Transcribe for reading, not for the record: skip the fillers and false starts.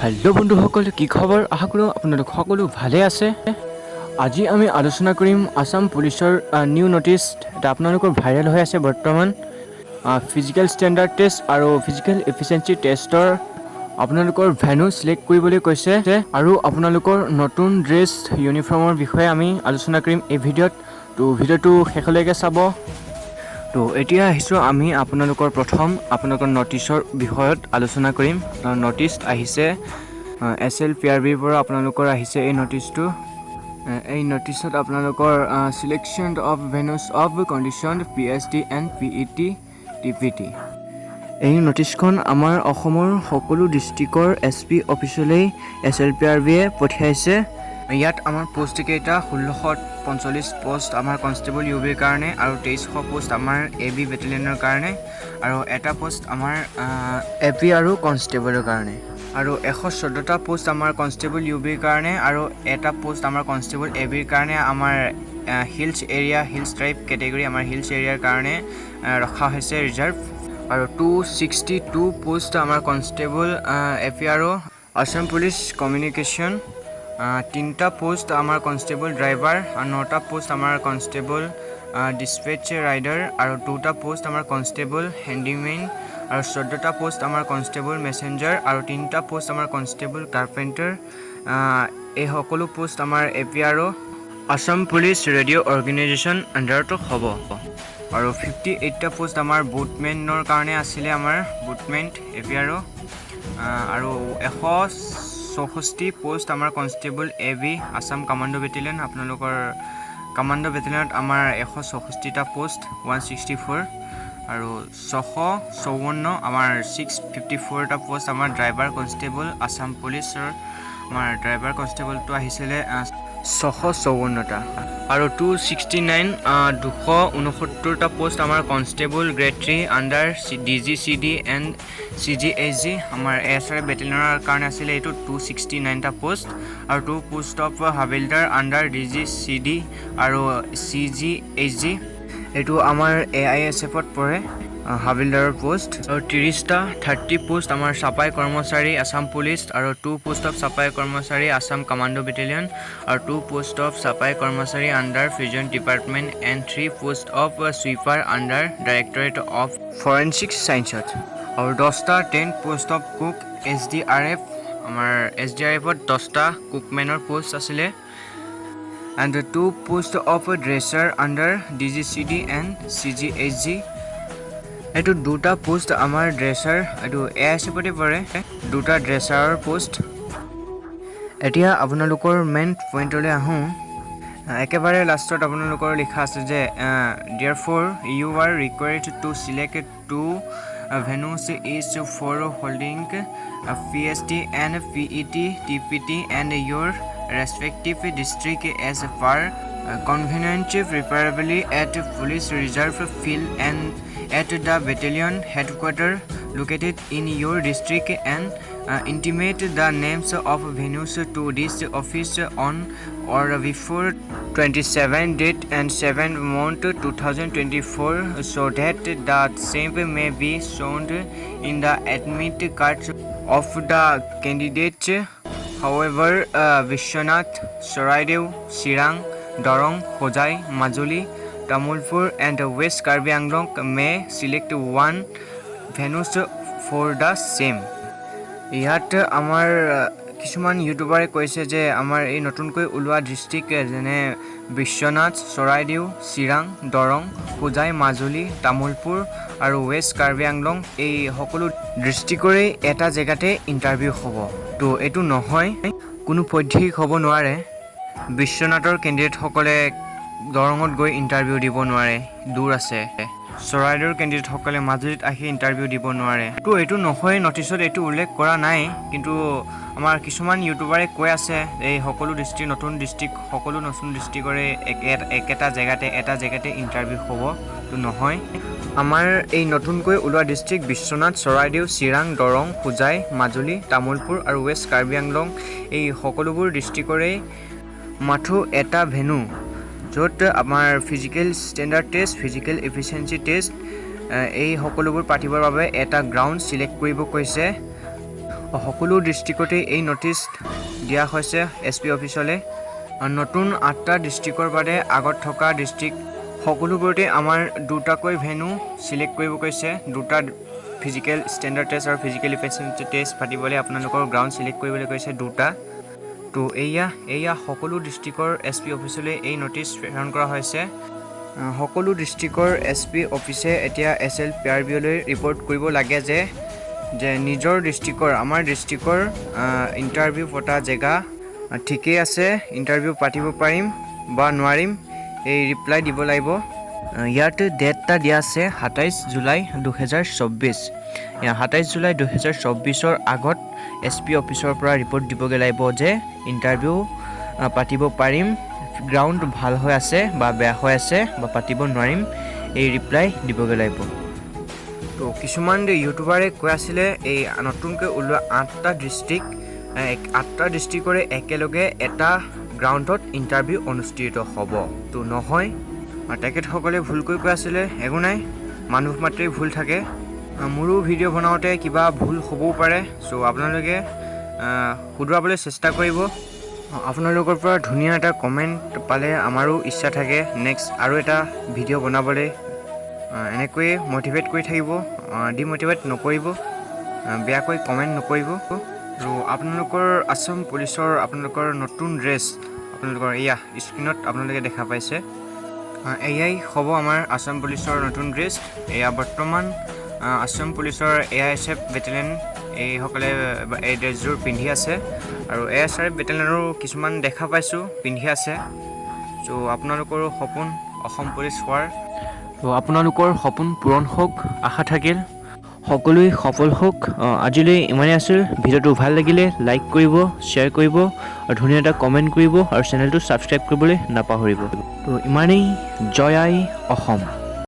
Hello' বন্ধুসকল, কি খবৰ? আশা কৰোঁ আপোনালোক সকলো ভালে আছে। আজি আমি আলোচনা কৰিম আসাম পুলিচৰ নিউ নটিচ, এটা আপোনালোকৰ ভাইৰেল হৈ আছে বৰ্তমান, ফিজিকেল ষ্টেণ্ডাৰ্ড টেষ্ট আৰু ফিজিকেল এফিচিয়েঞ্চি টেষ্টৰ আপোনালোকৰ ভেনু চিলেক্ট কৰিবলৈ কৈছে আৰু আপোনালোকৰ নতুন ড্ৰেছ ইউনিফৰ্মৰ বিষয়ে আমি আলোচনা কৰিম এই ভিডিঅ'ত। তো ভিডিঅ'টো শেষলৈকে চাব। তো এতিয়া আহিছোঁ আমি আপোনালোকৰ আপোনালোকৰ নটিচৰ বিষয়ত আলোচনা কৰিম। নটিচ আহিছে SLPRBৰ পৰা আপোনালোকৰ আহিছে এই নটিচটো। এই নটিচত আপোনালোকৰ selection of ভেনুছ of condition PSD and PET TPT। এই নটিচখন আমাৰ অসমৰ সকলো ডিষ্ট্ৰিক্টৰ SP অফিচলৈ SLPRBয়ে পঠিয়াইছে। ইয়াত আমাৰ পোষ্ট কেইটা 1645 পোষ্ট আমাৰ কনষ্টেবল UBৰ কাৰণে আৰু 2300 পোষ্ট আমাৰ AB বেটেলিয়নৰ কাৰণে আৰু এটা পোষ্ট আমাৰ AP আৰু কনষ্টেবলৰ কাৰণে আৰু 114টা পোষ্ট আমাৰ কনষ্টেবল UBৰ কাৰণে আৰু এটা পোষ্ট আমাৰ কনষ্টেবল ABৰ কাৰণে আমাৰ hills area hills tribe category আমাৰ হিলছ এৰিয়াৰ কাৰণে ৰখা হৈছে ৰিজাৰ্ভ আৰু 262 পোষ্ট আমাৰ কনষ্টেবল AP আৰু আসাম পুলিচ কমিউনিকেশ্যন, 3টা পোষ্ট আমাৰ কনষ্টেবল ড্ৰাইভাৰ আৰু 9টা পোষ্ট আমাৰ কনষ্টেবল ডিছপেচ ৰাইডাৰ আৰু 2টা পোষ্ট আমাৰ কনষ্টেবল হেণ্ডিমেন আৰু 14টা পোষ্ট আমাৰ কনষ্টেবল মেছেঞ্জাৰ আৰু 3টা পোষ্ট আমাৰ কনষ্টেবল কাৰ্পেণ্টাৰ। এই সকলো পোষ্ট আমাৰ AP আৰু আসাম পুলিচ ৰেডিঅ' অৰ্গেনাইজেশ্যন আণ্ডাৰত হ'ব আৰু 58টা পোষ্ট আমাৰ বুটমেনৰ কাৰণে আছিলে আমাৰ বুটমেন AP আৰু 164 পোষ্ট আমাৰ constable AB Assam commando battalion. আপোনালোকৰ কামাণ্ডো বেটেলিয়নত আমাৰ 164টা পোষ্ট 164 আৰু 654 আমাৰ 654টা পোষ্ট আমাৰ ড্ৰাইভাৰ কনষ্টেবল আসাম পুলিচৰ আমাৰ ড্ৰাইভাৰ কনষ্টেবলটো আহিছিলে 654টা আৰু 269টা পোষ্ট আমাৰ constable grade 3 under DGCD and CGHG আমাৰ ASR বেটেলিয়নৰ কাৰণে আছিলে এইটো 269টা পোষ্ট আৰু 2 post off havildar under DGCD আৰু CGHG, এইটো আমাৰ AISFত পৰে হাবিলদাৰৰ পোষ্ট আৰু 30 পোষ্ট আমাৰ চাপাই কৰ্মচাৰী আসাম পুলিচ আৰু 2 পোষ্ট অফ চাপাই কৰ্মচাৰী আসাম কামাণ্ডো বেটেলিয়ন আৰু 2 পোষ্ট অফ চাপাই কৰ্মচাৰী আণ্ডাৰ ফিজন department and 3 post of sweeper under directorate of forensic ছায়েন্সত আৰু 10টা 10 পোষ্ট অফ কুক SDRF আমাৰ SDRFত 10টা কুকমেনৰ পোষ্ট আছিলে and 2 post of dresser under DGCD and CGHG। এইটো 2টা পোষ্ট আমাৰ ড্ৰেছাৰ, এইটো AISFতে পৰে 2টা ড্ৰেছাৰৰ পোষ্ট। এতিয়া আপোনালোকৰ মেইন পইণ্টলৈ আহোঁ। একেবাৰে লাষ্টত আপোনালোকৰ লিখা আছে যে therefore you are required to select 2 venues each for holding PSD and PET TPT and your respective district as per convenient, preferably at police reserve field and at the battalion headquarters located in your district and intimate the names of venues to this office on or before 27 date and 7 month 2024 so that the same may be shown in the admit cards of the candidate. However, Vishwanath, Charaideo, Chirang, Dorong, Hojai, Majuli, Tamulpur and West Karbi Anglong may select one venues for the same. ইয়াত আমাৰ কিছুমান ইউটিউবাৰে কৈছে যে আমাৰ এই নতুনকৈ ওলোৱা district যেনে বিশ্বনাথ, চৰাইদেউ, চিৰাং, দৰং, হোজাই, মাজুলী, তামুলপুৰ আৰু ৱেষ্ট কাৰ্বি আংলং এই সকলো ডিষ্ট্ৰিক্টৰে এটা জেগাতে ইণ্টাৰভিউ হ'ব। তো এইটো নহয়, কোনো পদ্ধতি হ'ব নোৱাৰে। বিশ্বনাথৰ কেণ্ডিডেটসকলে দৰঙত গৈ ইণ্টাৰভিউ দিব নোৱাৰে, দূৰ আছে। চৰাইদেউৰ কেণ্ডিডেটসকলে মাজুলীত আহি ইণ্টাৰভিউ দিব নোৱাৰে। তো এইটো নহয়, নটিচত এইটো উল্লেখ কৰা নাই, কিন্তু আমাৰ কিছুমান ইউটিউবাৰে কৈ আছে এই সকলো ডিষ্ট্ৰিক্ট নতুন ডিষ্ট্ৰিক্টৰে একেটা জেগাতে ইণ্টাৰভিউ হ'ব। তো নহয়, আমাৰ এই নতুনকৈ ওলোৱা ডিষ্ট্ৰিক্ট বিশ্বনাথ, চৰাইদেউ, চিৰাং, দৰং, হোজাই, মাজুলী, তামুলপুৰ আৰু ৱেষ্ট কাৰ্বি আংলং এই সকলোবোৰ ডিষ্ট্ৰিক্টৰে মাথো এটা ভেনু য'ত আমাৰ physical standard test, physical efficiency test এই সকলোবোৰ পাতিবৰ বাবে এটা গ্ৰাউণ্ড চিলেক্ট কৰিব কৈছে। সকলো ডিষ্ট্ৰিক্টতে এই নটিচ দিয়া হৈছে SP অফিচলৈ। নতুন 8টা ডিষ্ট্ৰিক্টৰ বাদে আগত থকা ডিষ্ট্ৰিক্ট সকলোবোৰতে আমাৰ দুটাকৈ ভেনু চিলেক্ট কৰিব কৈছে। দুটা ফিজিকেল ষ্টেণ্ডাৰ্ড টেষ্ট আৰু ফিজিকেল ইফিচিয়েঞ্চি টেষ্ট পাতিবলৈ আপোনালোকৰ গ্ৰাউণ্ড চিলেক্ট কৰিবলৈ কৈছে দুটা। তো এয়া সকলো ডিষ্ট্ৰিক্টৰ SP অফিচলৈ এই নটিচ প্ৰেৰণ কৰা হৈছে। সকলো ডিষ্ট্ৰিক্টৰ SP অফিচে এতিয়া SLPRBলৈ ৰিপৰ্ট কৰিব লাগে যে নিজৰ ডিষ্ট্ৰিক্টৰ আমাৰ ডিষ্ট্ৰিক্টৰ ইণ্টাৰভিউ পতা জেগা ঠিকেই আছে, ইণ্টাৰভিউ পাতিব পাৰিম বা নোৱাৰিম, এই ৰিপ্লাই দিব লাগিব। ইয়াত ডেটটা দিয়া আছে 27 জুলাই 2024। 27 জুলাই 2024ৰ আগত SP অফিচৰ পৰা ৰিপৰ্ট দিবগৈ লাগিব যে ইণ্টাৰভিউ পাতিব পাৰিম, গ্ৰাউণ্ড ভাল হৈ আছে বা বেয়া হৈ আছে বা পাতিব নোৱাৰিম, এই ৰিপ্লাই দিবগৈ লাগিব। তো কিছুমান ইউটিউবাৰে কৈ আছিলে এই নতুনকৈ ওলোৱা 8টা ডিষ্ট্ৰিক্টৰে একেলগে এটা গ্ৰাউণ্ডত ইণ্টাৰভিউ অনুষ্ঠিত হ'ব। তো নহয়, তেখেতসকলে ভুলকৈ কৈ আছিলে। একো নাই, মানুহ মাত্ৰেই ভুল থাকে। মোৰো ভিডিঅ' বনাওঁতে কিবা ভুল হ'বও পাৰে। চ' আপোনালোকে শুধৰাবলৈ চেষ্টা কৰিব। আপোনালোকৰ পৰা ধুনীয়া এটা কমেণ্ট পালে আমাৰো ইচ্ছা থাকে নেক্সট আৰু এটা ভিডিঅ' বনাবলৈ। এনেকৈয়ে মটিভেট কৰি থাকিব, ডিমটিভেট নকৰিব, বেয়াকৈ কমেণ্ট নকৰিব। আৰু আপোনালোকৰ আছাম পুলিচৰ আপোনালোকৰ নতুন ড্ৰেছ আপোনালোকৰ এয়া স্ক্ৰীণত আপোনালোকে দেখা পাইছে। এয়াই হ'ব আমাৰ আছাম পুলিচৰ নতুন ড্ৰেছ। এয়া বৰ্তমান আছাম পুলিচৰ AISF বেটেলিয়ন এইসকলে এই ড্ৰেছযোৰ পিন্ধি আছে আৰু ASRF বেটেলিয়নৰো কিছুমান দেখা পাইছোঁ পিন্ধি আছে। চ' আপোনালোকৰো সপোন অসম পুলিচ হোৱাৰ। ত' আপোনালোকৰ সপোন পূৰণ হওক, আশা থাকিল সকলোৱে সফল হওক। আজিলৈ ইমানেই আছিল। ভিডিঅ'টো ভাল লাগিলে লাইক কৰিব, শ্বেয়াৰ কৰিব আৰু ধুনীয়া এটা কমেণ্ট কৰিব আৰু চেনেলটো ছাবস্ক্ৰাইব কৰিবলৈ নাপাহৰিব। ত' ইমানেই। জয় আই অসম।